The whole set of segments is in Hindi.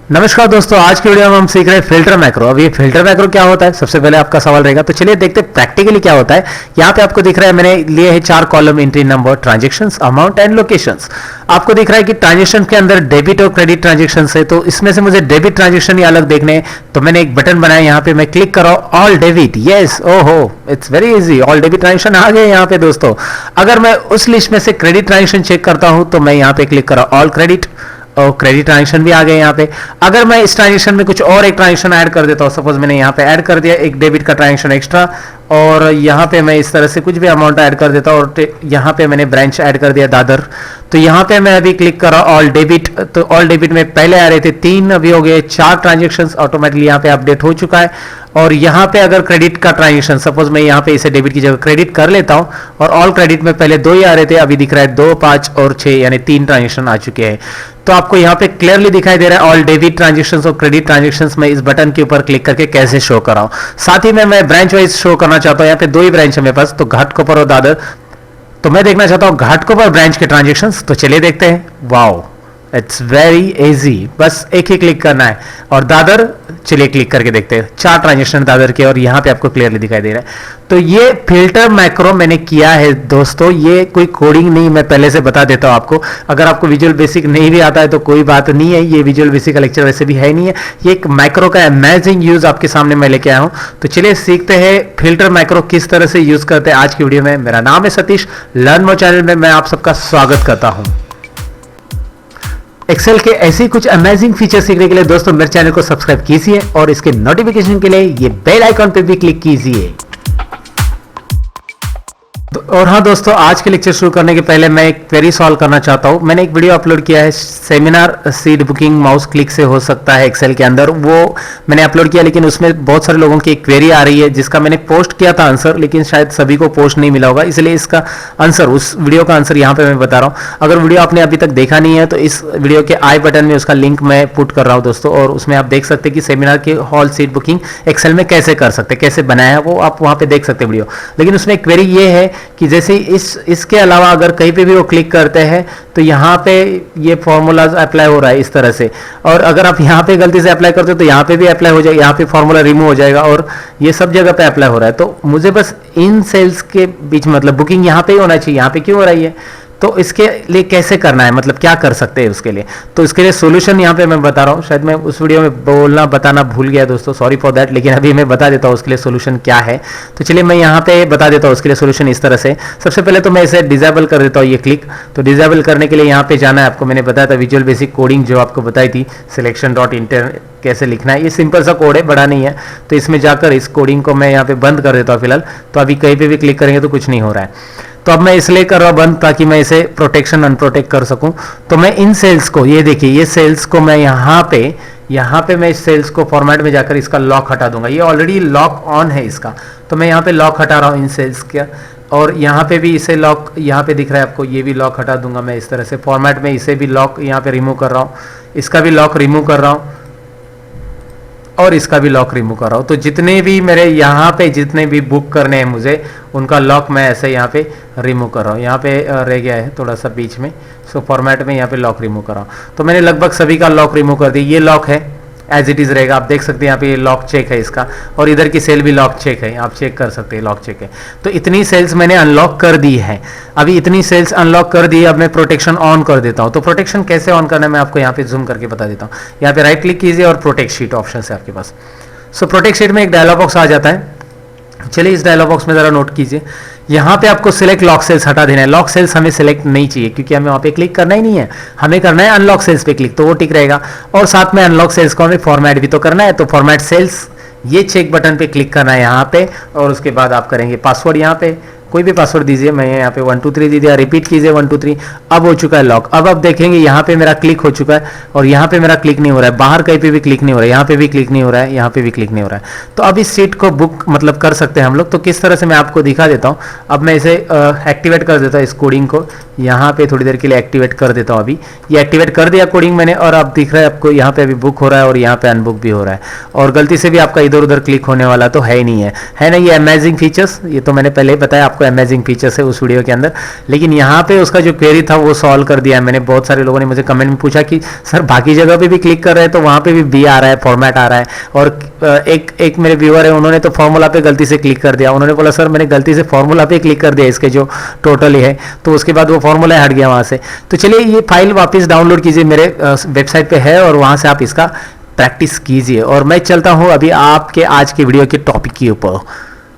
नमस्कार दोस्तों, आज की वीडियो में हम सीख रहे हैं फिल्टर मैक्रो। अब ये फिल्टर मैक्रो क्या होता है, सबसे पहले आपका सवाल रहेगा। तो चलिए देखते हैं प्रैक्टिकली क्या होता है। यहाँ पे आपको दिख रहा है, मैंने लिए है 4 column, entry number, transactions, amount and locations. आपको दिख रहा है कि ट्रांजैक्शन के अंदर डेबिट और क्रेडिट ट्रांजैक्शन है, तो इसमें से मुझे डेबिट ट्रांजैक्शन ही अलग देखने हैं। तो मैंने एक बटन बनाया, यहाँ पे मैं क्लिक कर रहा हूँ ऑल डेबिट। यस, ओहो, it's very easy, all debit transaction आ गए यहाँ पे दोस्तों। अगर मैं उस लिस्ट में से क्रेडिट ट्रांजैक्शन चेक करता हूँ तो मैं यहाँ पे क्लिक कर रहा हूँ ऑल क्रेडिट, और क्रेडिट ट्रांजैक्शन भी आ गए यहाँ पे। अगर मैं इस ट्रांजैक्शन में कुछ और एक ट्रांजैक्शन ऐड कर देता हूँ, सपोज मैंने यहाँ पे ऐड कर दिया एक डेबिट का ट्रांजैक्शन एक्स्ट्रा, और यहाँ पे मैं इस तरह से कुछ भी अमाउंट ऐड कर देता हूँ, और यहाँ पे मैंने ब्रांच ऐड कर दिया दादर। तो यहाँ पे मैं अभी क्लिक कर रहा हूँ ऑल डेबिट। तो ऑल डेबिट में पहले आ रहे थे 3, अभी हो गए 4 ट्रांजेक्शन ऑटोमेटिकली यहाँ पे अपडेट हो चुका है। और यहाँ पे अगर क्रेडिट का ट्रांजेक्शन, सपोज मैं यहाँ पे इसे डेबिट की जगह क्रेडिट कर लेता हूँ, और ऑल क्रेडिट में पहले 2 ही आ रहे थे, अभी दिख रहा है 2, 5 और 6, यानी 3 ट्रांजेक्शन आ चुके हैं। तो आपको यहाँ पे क्लियरली दिखाई दे रहा है ऑल डेबिट ट्रांजेक्शंस और क्रेडिट ट्रांजेक्शंस में इस बटन के ऊपर क्लिक करके कैसे शो कराऊं। साथ ही में मैं ब्रांच वाइज शो करना चाहता हूँ। यहाँ पे 2 ही ब्रांच है मेरे पास, तो घाटकोपर और दादर। तो मैं देखना चाहता हूँ घाटकोपर ब्रांच के ट्रांजेक्शंस। तो चलिए देखते हैं। वाओ, इट्स वेरी इजी, बस एक ही क्लिक करना है। और दादर, चलिए क्लिक करके देखते हैं। 4 ट्रांजेक्शन दादर के, और यहाँ पे आपको क्लियरली दिखाई दे रहा है। तो ये फिल्टर मैक्रो मैंने किया है दोस्तों, ये कोई कोडिंग नहीं, मैं पहले से बता देता हूँ आपको। अगर आपको विजुअल बेसिक नहीं भी आता है तो कोई बात नहीं है, ये विजुअल बेसिक का लेक्चर वैसे भी है नहीं है। ये एक मैक्रो का अमेजिंग यूज आपके सामने मैं लेके आया हूँ। तो चलिए सीखते हैं फिल्टर मैक्रो किस तरह से यूज करते हैं आज की वीडियो में। मेरा नाम है सतीश, लर्न मोर चैनल में मैं आप सबका स्वागत करता हूँ। एक्सेल के ऐसे कुछ अमेजिंग फीचर सीखने के लिए दोस्तों मेरे चैनल को सब्सक्राइब कीजिए, और इसके नोटिफिकेशन के लिए ये बेल आइकॉन पे भी क्लिक कीजिए। और हाँ दोस्तों, आज के लेक्चर शुरू करने के पहले मैं एक क्वेरी सॉल्व करना चाहता हूँ। मैंने एक वीडियो अपलोड किया है, seminar seat booking mouse click से हो सकता है एक्सेल के अंदर, वो मैंने अपलोड किया, लेकिन उसमें बहुत सारे लोगों की एक क्वेरी आ रही है जिसका मैंने पोस्ट किया था आंसर, लेकिन शायद सभी को पोस्ट नहीं मिला होगा, इसलिए इसका आंसर, उस वीडियो का आंसर यहाँ पे मैं बता रहा हूँ। अगर वीडियो आपने अभी तक देखा नहीं है तो इस वीडियो के आई बटन में उसका लिंक मैं पुट कर रहा हूँ दोस्तों, और उसमें आप देख सकते हैं कि सेमिनार की हॉल सीट बुकिंग एक्सेल में कैसे कर सकते हैं, कैसे बनाया है, वो आप वहाँ पे देख सकते हैं वीडियो। लेकिन उसमें क्वेरी ये है कि जैसे इसके अलावा अगर कहीं पे भी वो क्लिक करते हैं तो यहाँ पे ये फॉर्मूलाज अप्लाई हो रहा है इस तरह से, और अगर आप यहाँ पे गलती से अप्लाई करते हो तो यहाँ पे भी अप्लाई हो जाएगा, यहाँ पे फॉर्मूला रिमूव हो जाएगा, और ये सब जगह पे अप्लाई हो रहा है। तो मुझे बस इन सेल्स के बीच, मतलब बुकिंग यहाँ पे ही होना चाहिए, यहाँ पे क्यों हो रही है, तो इसके लिए कैसे करना है, मतलब क्या कर सकते हैं उसके लिए। तो इसके लिए सोल्यूशन यहाँ पे मैं बता रहा हूँ। शायद मैं उस वीडियो में बताना भूल गया दोस्तों, सॉरी फॉर दैट, लेकिन अभी मैं बता देता हूँ उसके लिए सोल्यूशन क्या है। तो चलिए मैं यहाँ पे बता देता हूँ उसके लिए सोल्यूशन इस तरह से। सबसे पहले तो मैं इसे डिजेबल कर देता हूँ, ये क्लिक। तो डिजेबल करने के लिए यहाँ पे जाना है आपको, मैंने बताया था विजुअल बेसिक कोडिंग जो आपको बताई थी, सिलेक्शन.इंटर कैसे लिखना है। ये सिंपल सा कोड है, बड़ा नहीं है। तो इसमें जाकर इस कोडिंग को मैं यहाँ पे बंद कर देता हूँ फिलहाल। तो अभी कहीं पे भी क्लिक करेंगे तो कुछ नहीं हो रहा है। तो अब मैं इसलिए कर रहा हूँ बंद, ताकि मैं इसे प्रोटेक्शन अनप्रोटेक्ट कर सकूं। तो मैं इन सेल्स को, ये देखिए, ये सेल्स को मैं यहाँ पे मैं इस सेल्स को फॉर्मेट में जाकर इसका लॉक हटा दूंगा। ये ऑलरेडी लॉक ऑन है इसका, तो मैं यहाँ पे लॉक हटा रहा हूँ इन सेल्स का। और यहाँ पे भी इसे लॉक, यहाँ पे दिख रहा है आपको, ये भी लॉक हटा दूंगा मैं इस तरह से फॉर्मेट में। इसे भी लॉक यहाँ पे रिमूव कर रहा हूँ, इसका भी लॉक रिमूव कर रहा हूँ, और इसका भी लॉक रिमूव कर रहा हूँ। तो जितने भी मेरे यहाँ पे जितने भी बुक करने हैं मुझे, उनका लॉक मैं ऐसे यहाँ पे रिमूव कर रहा हूँ। यहाँ पे रह गया है थोड़ा सा बीच में, सो फॉर्मेट में यहाँ पे लॉक रिमूव कर रहा हूँ। तो मैंने लगभग सभी का लॉक रिमूव कर दिया। ये लॉक है, एज इट इज रहेगा, आप देख सकते हैं यहाँ पे लॉक चेक है इसका, और इधर की सेल भी लॉक चेक है, आप चेक कर सकते हैं लॉक चेक है। तो इतनी सेल्स मैंने अनलॉक कर दी है। अभी इतनी सेल्स अनलॉक कर दी, अब मैं प्रोटेक्शन ऑन कर देता हूँ। तो प्रोटेक्शन कैसे ऑन करना है मैं आपको यहाँ पे जूम करके बता देता हूँ। यहाँ पे राइट क्लिक कीजिए और प्रोटेक्ट शीट ऑप्शन है आपके पास। सो प्रोटेक्ट शीट में एक डायलॉग बॉक्स आ जाता है। चलिए इस डायलॉग बॉक्स में जरा नोट कीजिए, यहाँ पे आपको सिलेक्ट लॉक सेल्स हटा देना है। लॉक सेल्स हमें सिलेक्ट नहीं चाहिए, क्योंकि हमें वहाँ पे क्लिक करना ही नहीं है, हमें करना है अनलॉक सेल्स पे क्लिक, तो वो ठीक रहेगा। और साथ में अनलॉक सेल्स को हमें फॉर्मेट भी तो करना है, तो फॉर्मेट सेल्स, ये चेक बटन पे क्लिक करना है यहाँ पे, और उसके बाद आप करेंगे पासवर्ड, यहाँ पे कोई भी पासवर्ड दीजिए, मैं यहाँ पे 1 2 3 दे दिया, रिपीट कीजिए 1 2 3। अब हो चुका है लॉक। अब आप देखेंगे यहाँ पे मेरा क्लिक हो चुका है, और यहाँ पे मेरा क्लिक नहीं हो रहा है, बाहर कहीं पे भी क्लिक नहीं हो रहा है, यहाँ पे भी क्लिक नहीं हो रहा है, यहाँ पे भी क्लिक नहीं हो रहा है। तो अब इस सीट को बुक मतलब कर सकते हैं हम लोग। तो किस तरह से मैं आपको दिखा देता हूँ। अब मैं इसे एक्टिवेट कर देता हूँ इस कोडिंग को। यहाँ पे थोड़ी देर के लिए एक्टिवेट कर देता हूँ। अभी ये एक्टिवेट कर दिया कोडिंग मैंने, और अब दिख रहा है आपको यहाँ पे अभी बुक हो रहा है और यहाँ पे अनबुक भी हो रहा है, और गलती से भी आपका इधर उधर क्लिक होने वाला तो है ही नहीं है ना। ये अमेजिंग फीचर्स, ये तो मैंने पहले ही बताया आपको अमेजिंग फीचर्स है उस वीडियो के अंदर, लेकिन यहाँ पे उसका जो क्वेरी था वो सॉल्व कर दिया मैंने। बहुत सारे लोगों ने मुझे कमेंट में पूछा कि सर बाकी जगह पे भी क्लिक कर रहे हैं तो वहाँ पे भी बी आ रहा है, फॉर्मेट आ रहा है, और एक मेरे व्यूअर है उन्होंने तो फॉर्मूला पे गलती से क्लिक कर दिया। उन्होंने बोला सर मैंने गलती से फॉर्मूला पे क्लिक कर दिया इसके जो टोटल है, तो उसके बाद वो फॉर्मूला हट गया वहाँ से। तो चलिए ये फाइल वापस डाउनलोड कीजिए, मेरे वेबसाइट पे है, और वहाँ से आप इसका प्रैक्टिस कीजिए। और मैं चलता हूँ अभी आपके आज के वीडियो के टॉपिक के ऊपर।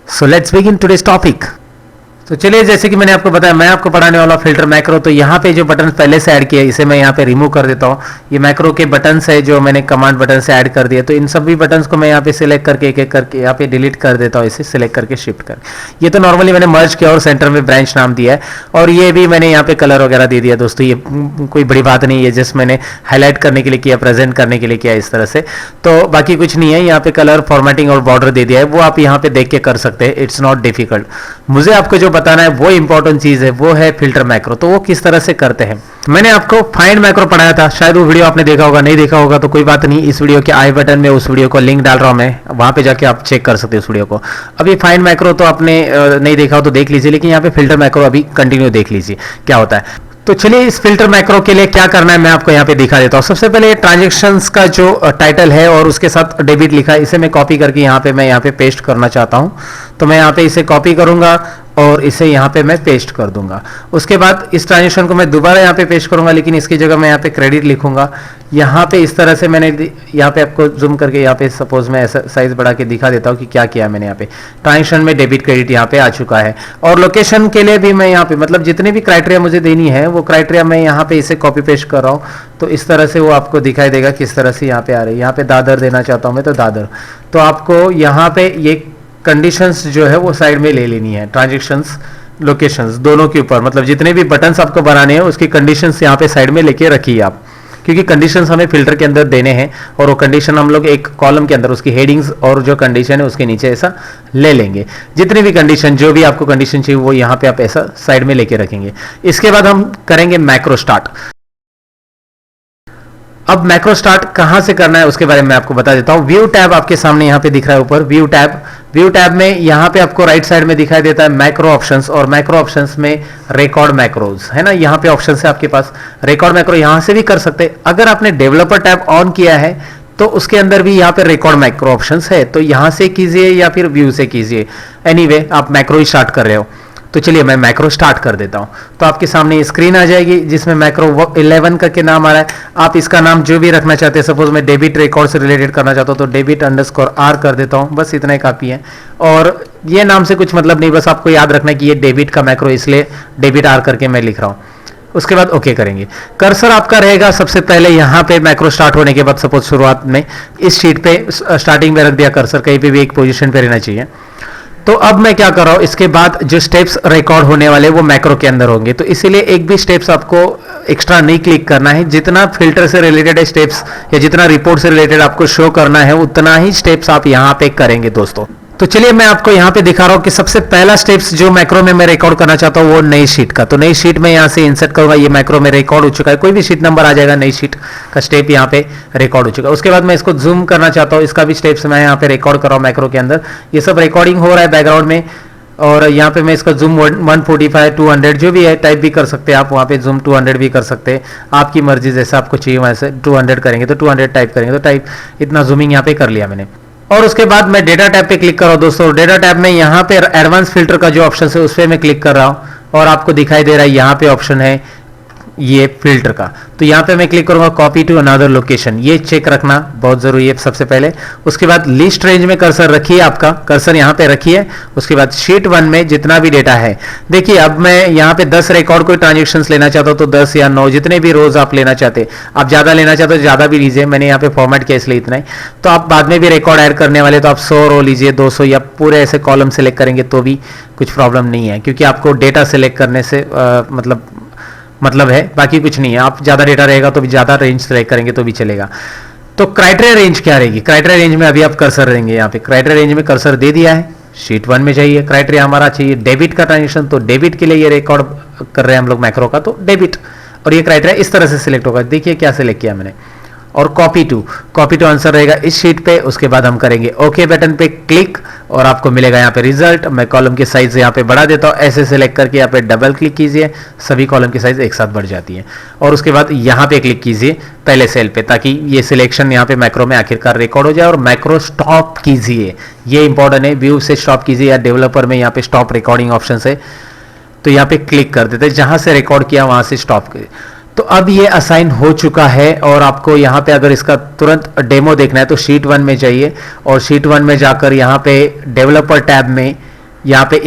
So let's begin today's topic. तो चलिए, जैसे कि मैंने आपको बताया, मैं आपको पढ़ाने वाला फिल्टर मैक्रो। तो यहाँ पे जो बटन पहले से ऐड किया इसे मैं यहाँ पे रिमूव कर देता हूँ। ये मैक्रो के बटन्स है जो मैंने कमांड बटन से ऐड कर दिया, तो इन सभी बटन्स को मैं यहाँ पे सिलेक्ट करके एक एक करके यहाँ पे डिलीट कर देता हूँ, इसे सिलेक्ट करके शिफ्ट कर। ये तो नॉर्मली मैंने मर्ज किया और सेंटर में ब्रांच नाम दिया है, और ये भी मैंने यहाँ पे कलर वगैरह दे दिया दोस्तों। ये कोई बड़ी बात नहीं है, जस्ट मैंने हाईलाइट करने के लिए किया, प्रेजेंट करने के लिए किया इस तरह से, तो बाकी कुछ नहीं है। यहाँ पे कलर फॉर्मेटिंग और बॉर्डर दे दिया है, वो आप यहाँ पे देख के कर सकते हैं, इट्स नॉट डिफिकल्ट। मुझे आपको जो बताना है वो इंपॉर्टेंट चीज है, वो है फिल्टर मैक्रो। तो वो किस तरह से करते हैं, मैंने आपको फाइंड मैक्रो पढ़ाया था, शायद वो वीडियो आपने देखा होगा, नहीं देखा होगा तो कोई बात नहीं, इस वीडियो के आई बटन में उस वीडियो को लिंक डाल रहा हूं मैं, वहां पे जाके आप चेक कर सकते हो उस वीडियो को। अभी फाइंड मैक्रो तो आपने नहीं देखा हो तो देख लीजिए, लेकिन यहाँ पे फिल्टर मैक्रो अभी कंटिन्यू देख लीजिए क्या होता है। तो चलिए, इस फिल्टर मैक्रो के लिए क्या करना है मैं आपको यहाँ पे दिखा देता हूँ। सबसे पहले ट्रांजैक्शंस का जो टाइटल है और उसके साथ डेबिट लिखा है, इसे मैं कॉपी करके यहाँ पे पेस्ट करना चाहता हूँ। तो मैं यहाँ पे इसे कॉपी करूंगा और इसे यहाँ पे मैं पेस्ट कर दूंगा। उसके बाद इस ट्रांजेक्शन को मैं दोबारा यहाँ पे पेस्ट करूंगा, लेकिन इसकी जगह मैं यहाँ पे क्रेडिट लिखूंगा। यहाँ पे इस तरह से मैंने यहाँ पे आपको जूम करके यहाँ पे सपोज मैं ऐसा साइज बढ़ा के दिखा देता हूँ कि क्या किया मैंने। यहाँ पे ट्रांजेक्शन में डेबिट क्रेडिट यहाँ पे आ चुका है, और लोकेशन के लिए भी मैं यहाँ पे मतलब जितने भी क्राइटेरिया मुझे देनी है वो क्राइटेरिया मैं यहाँ पे इसे कॉपी पेस्ट कर रहा हूँ। तो इस तरह से वो आपको दिखाई देगा किस तरह से यहाँ पे आ रही है। यहाँ पे दादर देना चाहता हूँ मैं, तो दादर। तो आपको यहाँ पे ये कंडीशंस जो है वो साइड में ले लेनी है, ट्रांजैक्शंस लोकेशंस दोनों के ऊपर, मतलब जितने भी बटन्स आपको बनाने हैं उसकी कंडीशंस यहाँ पे साइड में लेके रखिए आप, क्योंकि कंडीशंस हमें फिल्टर के अंदर देने हैं, और वो कंडीशन हम लोग एक कॉलम के अंदर उसकी हेडिंग्स और जो कंडीशन है उसके नीचे ऐसा ले लेंगे। जितनी भी कंडीशन, जो भी आपको कंडीशन चाहिए वो यहाँ पे आप ऐसा साइड में लेके रखेंगे। इसके बाद हम करेंगे मैक्रो स्टार्ट। अब मैक्रो स्टार्ट कहां से करना है उसके बारे में मैं आपको बता देता हूं। व्यू टैब आपके सामने यहां पे दिख रहा है ऊपर, व्यू टैब में यहां पे आपको राइट साइड में दिखाई देता है मैक्रो ऑप्शंस, और मैक्रो ऑप्शंस में रिकॉर्ड मैक्रोज है ना। यहां पे ऑप्शंस है आपके पास, रिकॉर्ड मैक्रो यहां से भी कर सकते हैं। अगर आपने डेवलपर टैब ऑन किया है तो उसके अंदर भी यहाँ पे रिकॉर्ड मैक्रो ऑप्शंस है, तो यहां से कीजिए या फिर व्यू से कीजिए, एनीवे आप मैक्रो ही स्टार्ट कर रहे हो। तो चलिए मैं मैक्रो स्टार्ट कर देता हूं। तो आपके सामने स्क्रीन आ जाएगी जिसमें मैक्रो 11 करके नाम आ रहा है। आप इसका नाम जो भी रखना चाहते हैं, सपोज मैं डेबिट रिकॉर्ड से रिलेटेड करना चाहता हूं तो डेबिट_r कर देता हूं, बस इतना ही काफी है। और ये नाम से कुछ मतलब नहीं, बस आपको याद रखना कि ये डेबिट का मैक्रो, इसलिए डेबिट r करके मैं लिख रहा हूं। उसके बाद ओके करेंगे। कर्सर आपका रहेगा सबसे पहले यहाँ पे मैक्रो स्टार्ट होने के बाद, सपोज शुरुआत में इस शीट पे स्टार्टिंग में रख दिया कर्सर, कहीं पे भी एक पोजीशन पे रहना चाहिए। तो अब मैं क्या कर रहा हूं, इसके बाद जो स्टेप्स रिकॉर्ड होने वाले वो मैक्रो के अंदर होंगे, तो इसीलिए एक भी स्टेप्स आपको एक्स्ट्रा नहीं क्लिक करना है। जितना फिल्टर से रिलेटेड है स्टेप्स या जितना रिपोर्ट से रिलेटेड आपको शो करना है उतना ही स्टेप्स आप यहां पे करेंगे दोस्तों। तो चलिए मैं आपको यहां पे दिखा रहा हूं कि सबसे पहला स्टेप्स जो मैक्रो में मैं रिकॉर्ड करना चाहता हूं वो नई शीट का। तो नई शीट में यहां से इंसर्ट करूंगा, ये मैक्रो में रिकॉर्ड हो चुका है, कोई भी शीट नंबर आ जाएगा, नई शीट का स्टेप यहां पे रिकॉर्ड हो चुका है। उसके बाद मैं इसको जूम करना चाहता हूं, इसका भी स्टेप्स मैं यहां पे रिकॉर्ड कर रहा हूं मैक्रो के अंदर। ये सब रिकॉर्डिंग हो रहा है बैकग्राउंड में, और यहाँ पे मैं इसका जूम 145 200 जो भी है टाइप भी कर सकते हैं आप, वहाँ पे जूम 200 भी कर सकते हैं, आपकी मर्जी जैसा आपको चाहिए वैसे। 200 करेंगे तो 200 टाइप करेंगे तो टाइप, इतना जूमिंग यहाँ पे कर लिया मैंने। और उसके बाद मैं डेटा टैब पे क्लिक कर रहा हूँ दोस्तों। डेटा टैब में यहाँ पे एडवांस फिल्टर का जो ऑप्शन है उस पर मैं क्लिक कर रहा हूँ, और आपको दिखाई दे रहा है यहाँ पे ऑप्शन है ये फिल्टर का। तो यहाँ पे मैं क्लिक करूंगा कॉपी टू अनदर लोकेशन, ये चेक रखना बहुत जरूरी है सबसे पहले। उसके बाद लिस्ट रेंज में कर्सर रखिए, आपका कर्सर यहाँ पे रखिए। उसके बाद शीट 1 में जितना भी डेटा है, देखिए अब मैं यहाँ पे 10 रिकॉर्ड कोई ट्रांजेक्शंस लेना चाहता हूँ तो 10 या 9 जितने भी रोज आप लेना चाहते, आप ज्यादा लेना चाहते हो ज्यादा भी लीजिए, मैंने यहाँ पे फॉर्मेट किया इसलिए इतना ही। तो आप बाद में भी रिकॉर्ड ऐड करने वाले तो आप 100 रो लीजिए, 200 या पूरे ऐसे कॉलम सेलेक्ट करेंगे तो भी कुछ प्रॉब्लम नहीं है, क्योंकि आपको डेटा सेलेक्ट करने से मतलब है, बाकी कुछ नहीं है। आप ज्यादा डेटा रहेगा तो भी ज्यादा रेंज सेलेक्ट करेंगे तो भी चलेगा। तो क्राइटेरिया रेंज क्या रहेगी, क्राइटेरिया रेंज में अभी आप कर्सर रहेंगे, यहाँ पे क्राइटेरिया रेंज में कर्सर दे दिया है। शीट 1 में चाहिए क्राइटेरिया हमारा चाहिए डेबिट का ट्रांजेक्शन, तो डेबिट के लिए ये रिकॉर्ड कर रहे हैं हम लोग मैक्रो का, तो डेबिट, और ये क्राइटेरिया इस तरह से सिलेक्ट होगा। देखिए क्या सिलेक्ट किया मैंने, और कॉपी टू आंसर रहेगा इस शीट पे। उसके बाद हम करेंगे ओके बटन पे क्लिक और आपको मिलेगा यहाँ पे रिजल्ट। मैं कॉलम की साइज यहाँ पे बढ़ा देता हूँ, ऐसे सिलेक्ट करके यहाँ पे डबल क्लिक कीजिए, सभी कॉलम की साइज एक साथ बढ़ जाती है। और उसके बाद यहाँ पे क्लिक कीजिए पहले सेल पे, ताकि ये सिलेक्शन यहाँ पे मैक्रो में आखिरकार रिकॉर्ड हो जाए। और मैक्रो स्टॉप कीजिए, ये इंपॉर्टेंट है, व्यू से स्टॉप कीजिए या डेवलपर में यहाँ पे स्टॉप रिकॉर्डिंग ऑप्शन है, तो यहाँ पे क्लिक कर देते हैं, जहां से रिकॉर्ड किया वहां से स्टॉप करिए। तो अब ये असाइन हो चुका है, और आपको यहाँ पे अगर इसका तुरंत डेमो देखना है तो शीट 1 में जाइए, और शीट 1 में जाकर यहाँ पे डेवलपर टैब में, यहाँ पे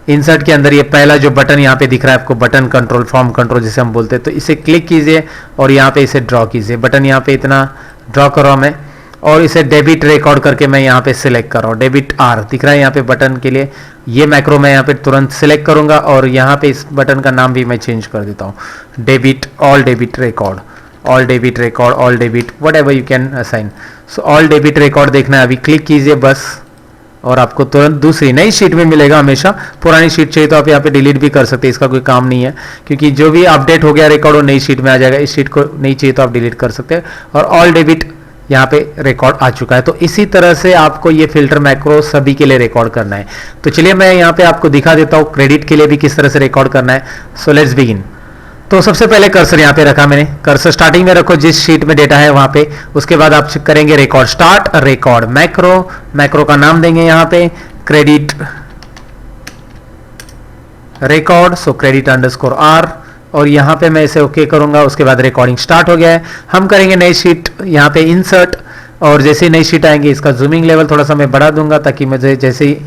इंसर्ट के अंदर ये पहला जो बटन यहाँ पे दिख रहा है आपको, बटन कंट्रोल, फॉर्म कंट्रोल जिसे हम बोलते हैं, तो इसे क्लिक कीजिए और यहाँ पे इसे ड्रॉ कीजिए। बटन यहाँ पे इतना ड्रॉ कर रहा हूँ मैं, और इसे डेबिट रिकॉर्ड करके मैं यहाँ पे सिलेक्ट कर रहा हूँ, डेबिट आर दिख रहा है यहाँ पे बटन के लिए। ये मैक्रो मैं यहाँ पे तुरंत सिलेक्ट करूंगा, और यहाँ पे इस बटन का नाम भी मैं चेंज कर देता हूँ, debit, all debit record, all debit record, all debit, what ever you can assign. So all debit record देखना है, अभी क्लिक कीजिए बस, और आपको तुरंत दूसरी नई शीट में मिलेगा। हमेशा पुरानी शीट चाहिए तो आप यहाँ पे डिलीट भी कर सकते हैं, इसका कोई काम नहीं है, क्योंकि जो भी अपडेट हो गया रिकॉर्ड वो नई शीट में आ जाएगा। इस शीट को नहीं चाहिए तो आप डिलीट कर सकते हैं, और ऑल डेबिट यहाँ पे रिकॉर्ड आ चुका है। तो इसी तरह से आपको ये फिल्टर मैक्रो सभी के लिए रिकॉर्ड करना है। तो चलिए मैं यहाँ पे आपको दिखा देता हूँ क्रेडिट के लिए भी किस तरह से रिकॉर्ड करना है। So let's begin. तो सबसे पहले कर्सर यहाँ पे रखा मैंने, कर्सर स्टार्टिंग में रखो जिस शीट में डेटा है वहां पे। उसके बाद आप करेंगे record start, record macro, macro का नाम देंगे यहाँ पे credit record, so credit underscore R, और यहाँ पे मैं इसे ओके करूंगा। उसके बाद रिकॉर्डिंग स्टार्ट हो गया है। हम करेंगे नई शीट, यहाँ पे इंसर्ट, और जैसे ही नई शीट आएंगे इसका जूमिंग लेवल थोड़ा सा मैं बढ़ा दूंगा, ताकि मुझे जैसे ही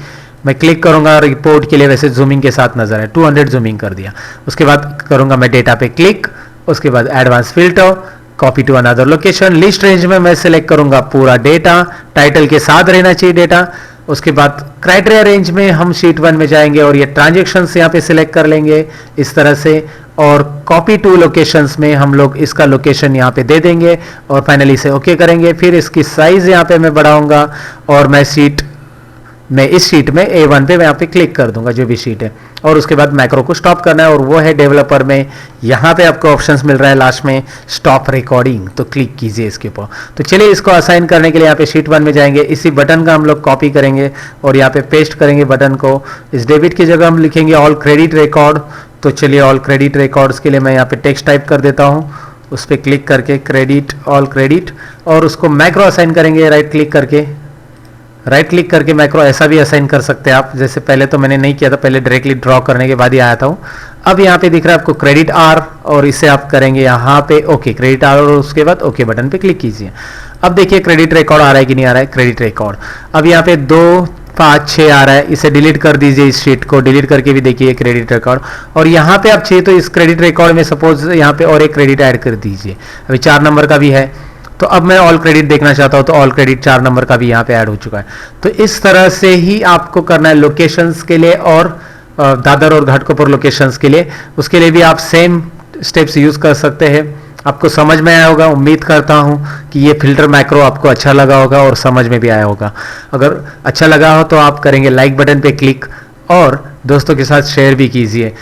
मैं क्लिक करूंगा रिपोर्ट के लिए वैसे जूमिंग के साथ नजर है। 200 जूमिंग कर दिया। उसके बाद करूंगा मैं डेटा पे क्लिक, उसके बाद advance filter, copy to another location, list range में मैं सिलेक्ट करूंगा पूरा डेटा, टाइटल के साथ रहना चाहिए डेटा। उसके बाद क्राइटेरिया रेंज में हम शीट 1 में जाएंगे और ये ट्रांजेक्शन्स यहाँ पे सिलेक्ट कर लेंगे इस तरह से, और कॉपी टू लोकेशंस में हम लोग इसका लोकेशन यहाँ पे दे देंगे, और फाइनली इसे ओके करेंगे। फिर इसकी साइज यहाँ पे मैं बढ़ाऊंगा, और मैं इस शीट में A1 पे मैं यहाँ पे क्लिक कर दूंगा जो भी शीट है, और उसके बाद मैक्रो को स्टॉप करना है, और वो है डेवलपर में। यहाँ पे आपको ऑप्शंस मिल रहा है लास्ट में स्टॉप रिकॉर्डिंग, तो क्लिक कीजिए इसके ऊपर। तो चलिए इसको असाइन करने के लिए यहाँ पे शीट 1 में जाएंगे, इसी बटन का हम लोग कॉपी करेंगे और यहाँ पे पेस्ट करेंगे बटन को। इस डेबिट की जगह हम लिखेंगे ऑल क्रेडिट रिकॉर्ड। तो चलिए ऑल क्रेडिट रिकॉर्ड्स के लिए मैं यहाँ पे टेक्स्ट टाइप कर देता हूँ, उस पर क्लिक करके क्रेडिट, ऑल क्रेडिट, और उसको मैक्रो असाइन करेंगे राइट क्लिक करके मैक्रो ऐसा भी असाइन कर सकते हैं आप, जैसे पहले तो मैंने नहीं किया था, पहले डायरेक्टली ड्रॉ करने के बाद ही आया था। अब यहाँ पे दिख रहा है आपको क्रेडिट आर, और इसे आप करेंगे यहाँ पे ओके क्रेडिट आर, और उसके बाद ओके बटन पे क्लिक कीजिए। अब देखिए क्रेडिट रिकॉर्ड आ रहा है कि नहीं आ रहा है, क्रेडिट रिकॉर्ड। अब यहाँ पे 2, 5, 6 आ रहा है, इसे डिलीट कर दीजिए, इस शीट को डिलीट करके भी देखिए क्रेडिट रिकॉर्ड। और यहाँ पे आप चाहिए तो इस क्रेडिट रिकॉर्ड में सपोज यहाँ पे और एक क्रेडिट ऐड कर दीजिए, अभी 4 नंबर का भी है, तो अब मैं ऑल क्रेडिट देखना चाहता हूं, तो ऑल क्रेडिट 4 नंबर का भी यहाँ पे ऐड हो चुका है। तो इस तरह से ही आपको करना है लोकेशंस के लिए, और दादर और घाटकोपर लोकेशंस के लिए, उसके लिए भी आप सेम स्टेप्स यूज कर सकते हैं। आपको समझ में आया होगा, उम्मीद करता हूं कि ये फिल्टर मैक्रो आपको अच्छा लगा होगा और समझ में भी आया होगा। अगर अच्छा लगा हो तो आप करेंगे लाइक बटन पे क्लिक, और दोस्तों के साथ शेयर भी कीजिए।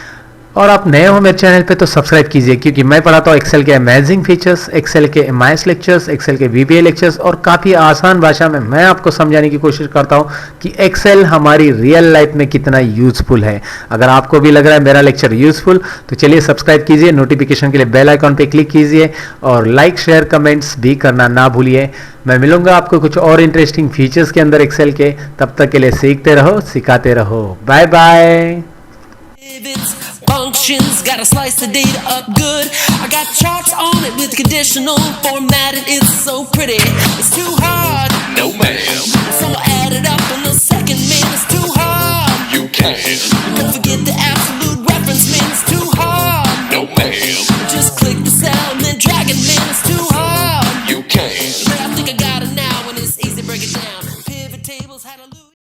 और आप नए हो मेरे चैनल पे तो सब्सक्राइब कीजिए, क्योंकि मैं पढ़ाता हूँ एक्सेल के अमेजिंग फीचर्स, एक्सेल के एमआईएस लेक्चर्स, एक्सेल के वीबीए लेक्चर्स, और काफ़ी आसान भाषा में मैं आपको समझाने की कोशिश करता हूँ कि एक्सेल हमारी रियल लाइफ में कितना यूजफुल है। अगर आपको भी लग रहा है मेरा लेक्चर यूजफुल, तो चलिए सब्सक्राइब कीजिए, नोटिफिकेशन के लिए बेल आइकॉन पे क्लिक कीजिए, और लाइक शेयर कमेंट्स भी करना ना भूलिए। मैं मिलूंगा आपको कुछ और इंटरेस्टिंग फीचर्स के अंदर एक्सेल के, तब तक के लिए सीखते रहो, सिखाते रहो। Bye bye. Functions, gotta slice the data up good. I got charts on it with conditional formatting. It's so pretty. It's too hard. No man.